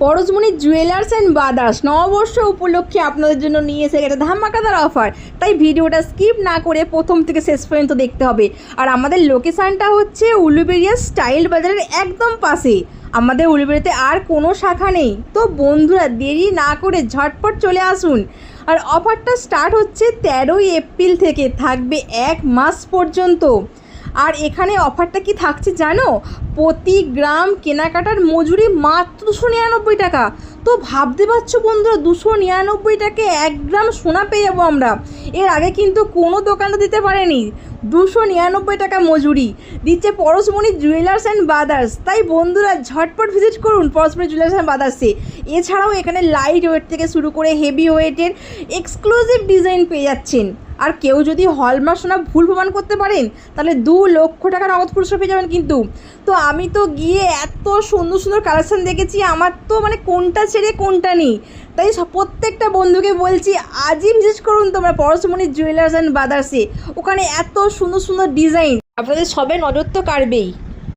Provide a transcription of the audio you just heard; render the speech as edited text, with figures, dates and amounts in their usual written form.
পরশমণি jewellers and brothers নববর্ষ উপলক্ষে আপনাদের জন্য নিয়ে এসে একটা ধামাকাদার অফার। তাই ভিডিওটা স্কিপ না করে প্রথম থেকে শেষ পর্যন্ত দেখতে হবে। আর আমাদের লোকেশানটা হচ্ছে উলুবেড়িয়া স্টাইল বাজারের একদম পাশে। আমাদের উলুবেড়িয়াতে আর কোনো শাখা নেই। তো বন্ধুরা দেরি না করে ঝটপট চলে আসুন। আর অফারটা স্টার্ট হচ্ছে 13ই এপ্রিল থেকে, থাকবে 1 মাস পর্যন্ত। আর এখানে অফারটা কি থাকছে জানো? প্রতি গ্রাম কেনাকাটার মজুরি মাত্র 299 টাকা। তো ভাবতে পারছো বন্ধুরা, 299 টাকায় 1 গ্রাম সোনা পেয়ে যাবো আমরা। এর আগে কিন্তু কোনো দোকানটা দিতে পারেনি। 299 টাকা মজুরি দিচ্ছে পরশমণি জুয়েলার্স অ্যান্ড ব্রাদার্স। তাই বন্ধুরা ঝটপট ভিজিট করুন পরশমণি জুয়েলার্স অ্যান্ড ব্রাদার্সে। এছাড়াও এখানে লাইট ওয়েট থেকে শুরু করে হেভি ওয়েটের এক্সক্লুসিভ ডিজাইন পেয়ে যাচ্ছেন। আর কেউ যদি হলমার্ক সোনা ভুল প্রমাণ করতে পারেন তাহলে 2 লক্ষ টাকা নগদ পুরস্কার পেয়ে যাবেন কিন্তু। তো আমি তো গিয়ে এত সুন্দর সুন্দর কালেকশান দেখেছি, আমার তো মানে কোনটা ছেড়ে কোনটা নেই। তাই প্রত্যেকটা বন্ধুকে বলছি আজই ভিজিট করুন তোমরা পরশমণি জুয়েলার্স অ্যান্ড ব্রাদার্সে। ওখানে এত সুন্দর সুন্দর ডিজাইন, আপনাদের সবে নজর তো কাড়বেই।